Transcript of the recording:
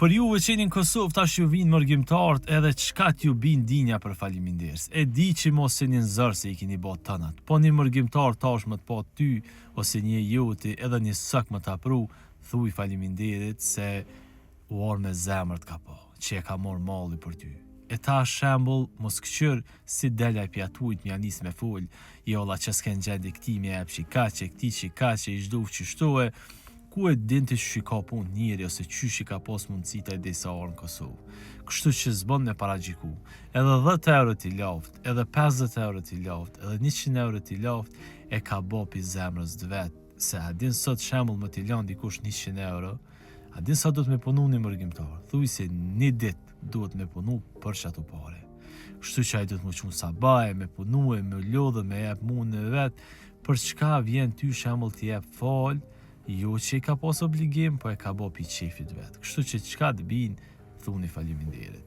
Për juve që jeni në Kosovë, tash ju vinë mërgjimtarët edhe çka t'ju bin dinja për faleminderes. E di që mos jeni në zërë se i keni bot tënat, po një mërgjimtar tash më të po ty, ose një joti edhe një sak më të apru, thuj faleminderit se u orë me zemër t'ka po, që e ka morë malli për ty. E ta shembull, mos këqyr si delja i pjatujt mja nis me full, jolla që s'ken gjendi këti me ep që kaqe, këti që kaqe, i zhduf që shtohe, ku e din të që ka pun njeri ose që ka pos mundësita i disa orë në Kosovë. Kështu që zbon me paragjiku, edhe 10 euro t'i laft, edhe 50 euro t'i laft, edhe 100 euro t'i laft, e ka bo pi zemrës dë vetë, se a din sot shembull më t'i lan dikush 100 euro, a din sa duhet me punu një mërgjimtar, thuj se një dit duhet me punu për që ato pare. Kështu që a i duhet më qunë sabaje, me punu e me lodhe, me jep mund në vetë, për çka vjen ty shembull t'i jep falë, jo që i ka pas obligim, po e ka bo pi qefit vetë. Kështu që çka të bin, thuni faleminderit.